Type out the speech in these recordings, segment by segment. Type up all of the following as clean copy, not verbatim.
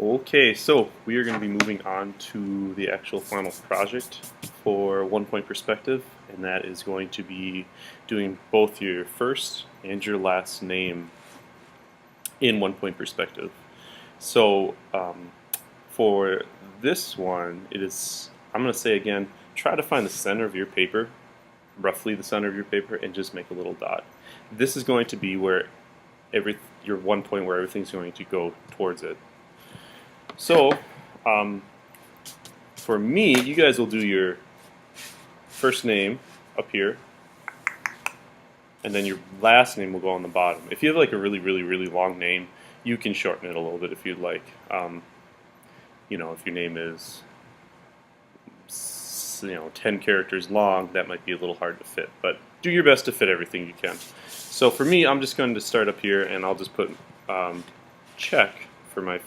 Okay, so we are going to be moving on to the actual final project for 1 Point Perspective, and that is going to be doing both your first and your last name in 1 Point Perspective. So for this one, I'm going to say again, try to find the center of your paper, roughly the center of your paper, and just make a little dot. This is going to be where your 1 point where everything's going to go towards it. So, for me, you guys will do your first name up here, and then your last name will go on the bottom. If you have like a really, really, really long name, you can shorten it a little bit if you'd like. If your name is 10 characters long, that might be a little hard to fit, but do your best to fit everything you can. So for me, I'm just going to start up here, and I'll just put check for my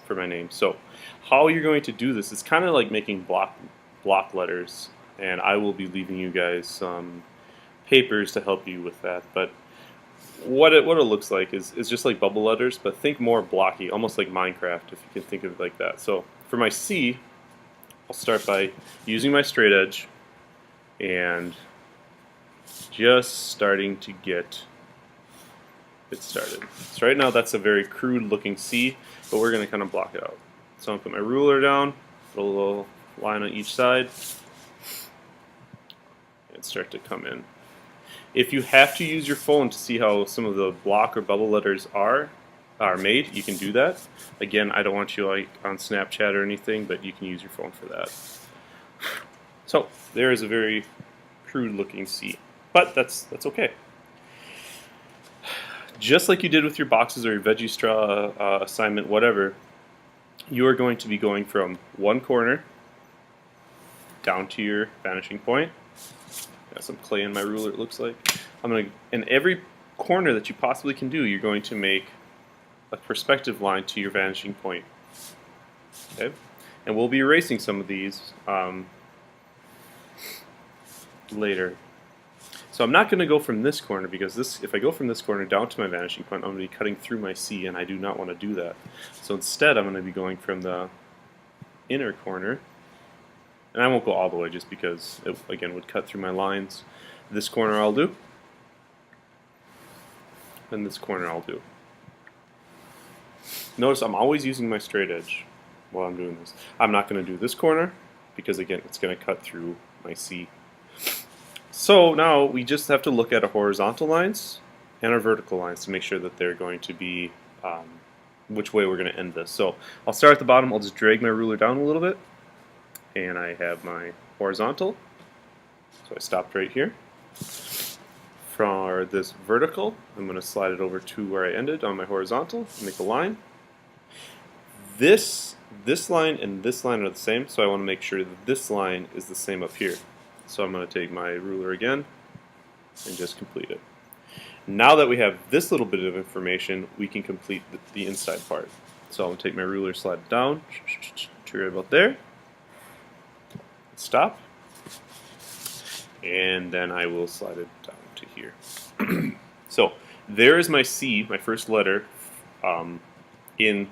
for my name. So how you're going to do this is kind of like making block letters, and I will be leaving you guys some papers to help you with that. But what it looks like is just like bubble letters, but think more blocky, almost like Minecraft, if you can think of it like that. So for my C, I'll start by using my straight edge and just starting to get it started. So right now that's a very crude looking C, but we're going to kind of block it out. So I'm going to put my ruler down, put a little line on each side, and start to come in. If you have to use your phone to see how some of the block or bubble letters are made, you can do that. Again, I don't want you like on Snapchat or anything, but you can use your phone for that. So there is a very crude looking C, but that's okay. Just like you did with your boxes or your veggie straw assignment, whatever, you are going to be going from one corner down to your vanishing point. Got some clay in my ruler, it looks like. In every corner that you possibly can do, you're going to make a perspective line to your vanishing point. Okay? And we'll be erasing some of these later. So I'm not going to go from this corner, because if I go from this corner down to my vanishing point, I'm going to be cutting through my C, and I do not want to do that. So instead, I'm going to be going from the inner corner, and I won't go all the way just because it, again, would cut through my lines. This corner I'll do, and this corner I'll do. Notice I'm always using my straight edge while I'm doing this. I'm not going to do this corner, because again, it's going to cut through my C. So now we just have to look at our horizontal lines and our vertical lines to make sure that they're going to be which way we're going to end this. So I'll start at the bottom. I'll just drag my ruler down a little bit, and I have my horizontal. So I stopped right here. For this vertical, I'm going to slide it over to where I ended on my horizontal, make a line. This line and this line are the same, so I want to make sure that this line is the same up here. So I'm going to take my ruler again and just complete it. Now that we have this little bit of information, we can complete the inside part. So I'm going to take my ruler, slide it down to right about there, stop, and then I will slide it down to here. So there is my C, my first letter, in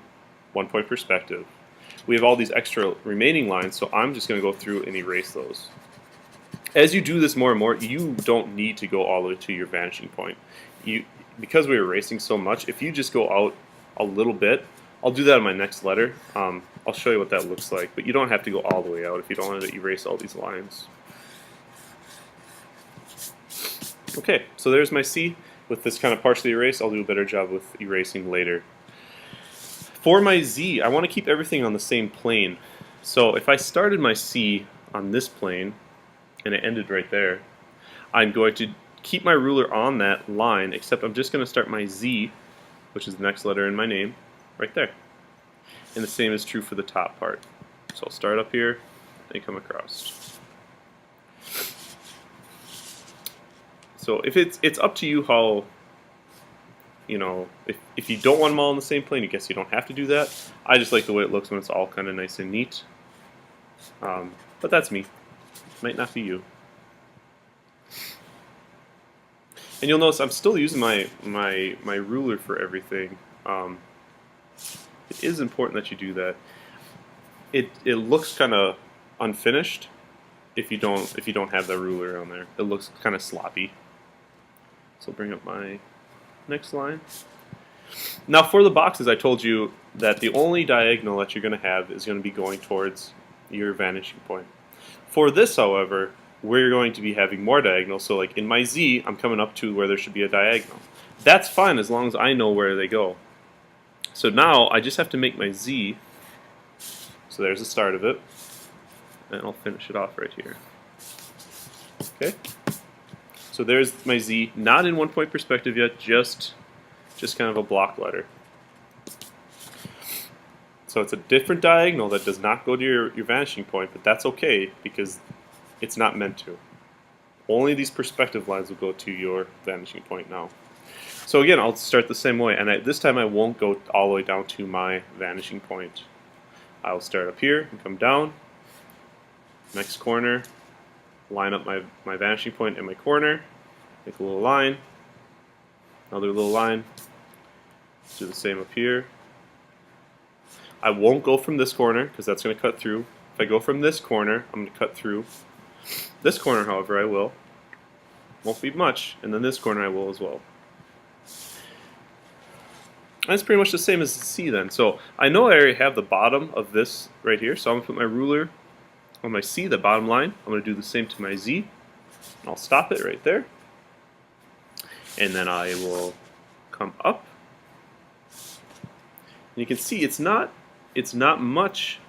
1 Point Perspective. We have all these extra remaining lines, so I'm just going to go through and erase those. As you do this more and more, you don't need to go all the way to your vanishing point. Because we're erasing so much, if you just go out a little bit, I'll do that on my next letter. I'll show you what that looks like, but you don't have to go all the way out if you don't want to erase all these lines. Okay, so there's my C. With this kind of partially erased, I'll do a better job with erasing later. For my Z, I want to keep everything on the same plane. So if I started my C on this plane, and it ended right there, I'm going to keep my ruler on that line, except I'm just going to start my Z, which is the next letter in my name, right there. And the same is true for the top part. So I'll start up here and come across. So if it's up to you how, if you don't want them all on the same plane, I guess you don't have to do that. I just like the way it looks when it's all kind of nice and neat. But that's me. Might not be you. And you'll notice I'm still using my ruler for everything. it is important that you do that. It looks kind of unfinished if you don't have the ruler on there. It looks kind of sloppy. So I'll bring up my next line. Now for the boxes, I told you that the only diagonal that you're going to have is going to be going towards your vanishing point. For this, however, we're going to be having more diagonals. So like in my Z, I'm coming up to where there should be a diagonal. That's fine as long as I know where they go. So now I just have to make my Z. So there's the start of it. And I'll finish it off right here. Okay. So there's my Z, not in 1-point perspective yet, just kind of a block letter. So it's a different diagonal that does not go to your vanishing point, but that's okay because it's not meant to. Only these perspective lines will go to your vanishing point now. So again, I'll start the same way, and this time I won't go all the way down to my vanishing point. I'll start up here and come down, next corner, line up my vanishing point in my corner, make a little line, another little line, do the same up here. I won't go from this corner because that's going to cut through. If I go from this corner, I'm going to cut through. This corner, however, I will. Won't be much, and then this corner I will as well. That's pretty much the same as the C then. So I know I already have the bottom of this right here, so I'm going to put my ruler on my C, the bottom line. I'm going to do the same to my Z. I'll stop it right there. And then I will come up. And you can see it's not much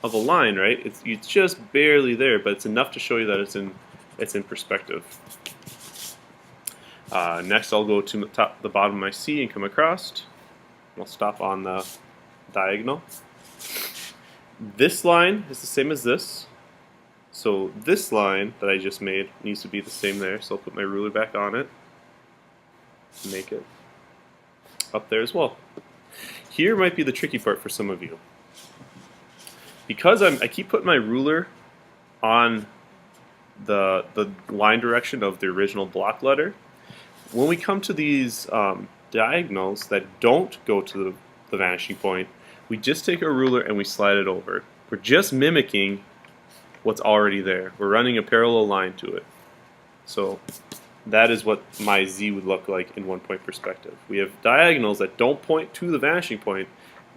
of a line, right? It's just barely there, but it's enough to show you that it's in perspective. Next, I'll go to the bottom of my C and come across. I'll stop on the diagonal. This line is the same as this. So this line that I just made needs to be the same there. So I'll put my ruler back on it. Make it up there as well. Here might be the tricky part for some of you. Because I keep putting my ruler on the line direction of the original block letter, when we come to these diagonals that don't go to the vanishing point, we just take our ruler and we slide it over. We're just mimicking what's already there. We're running a parallel line to it. So that is what my Z would look like in 1-point perspective. We have diagonals that don't point to the vanishing point.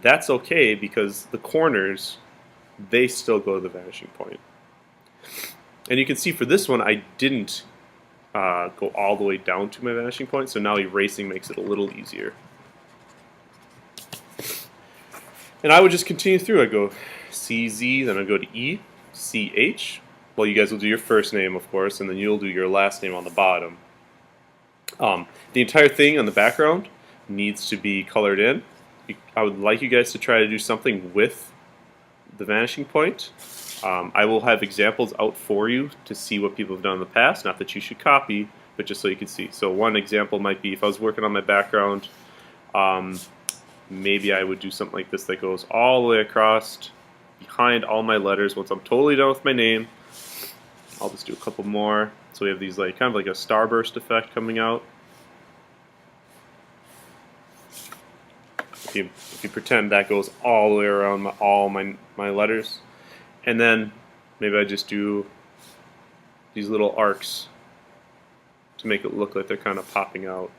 That's okay because the corners, they still go to the vanishing point. And you can see for this one, I didn't go all the way down to my vanishing point, so now erasing makes it a little easier. And I would just continue through. I go CZ, then I go to E, CH. Well, you guys will do your first name, of course, and then you'll do your last name on the bottom. The entire thing on the background needs to be colored in. I would like you guys to try to do something with the vanishing point. I will have examples out for you to see what people have done in the past. Not that you should copy, but just so you can see. So one example might be if I was working on my background, maybe I would do something like this that goes all the way across behind all my letters. Once I'm totally done with my name, I'll just do a couple more. So we have these kind of like a starburst effect coming out. If you pretend that goes all the way around all my letters. And then maybe I just do these little arcs to make it look like they're kind of popping out.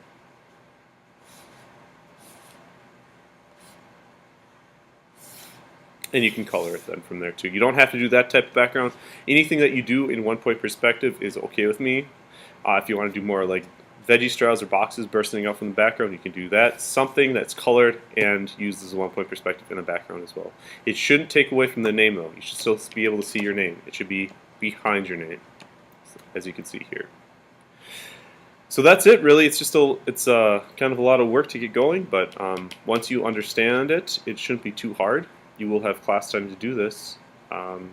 And you can color it then from there too. You don't have to do that type of background. Anything that you do in 1-point perspective is okay with me. If you want to do more like veggie straws or boxes bursting out from the background, you can do that. Something that's colored and used as a 1-point perspective in the background as well. It shouldn't take away from the name though. You should still be able to see your name. It should be behind your name, as you can see here. So that's it really. It's just kind of a lot of work to get going, but once you understand it, it shouldn't be too hard. You will have class time to do this, and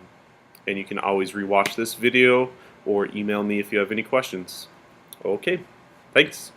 you can always rewatch this video or email me if you have any questions. Okay, thanks.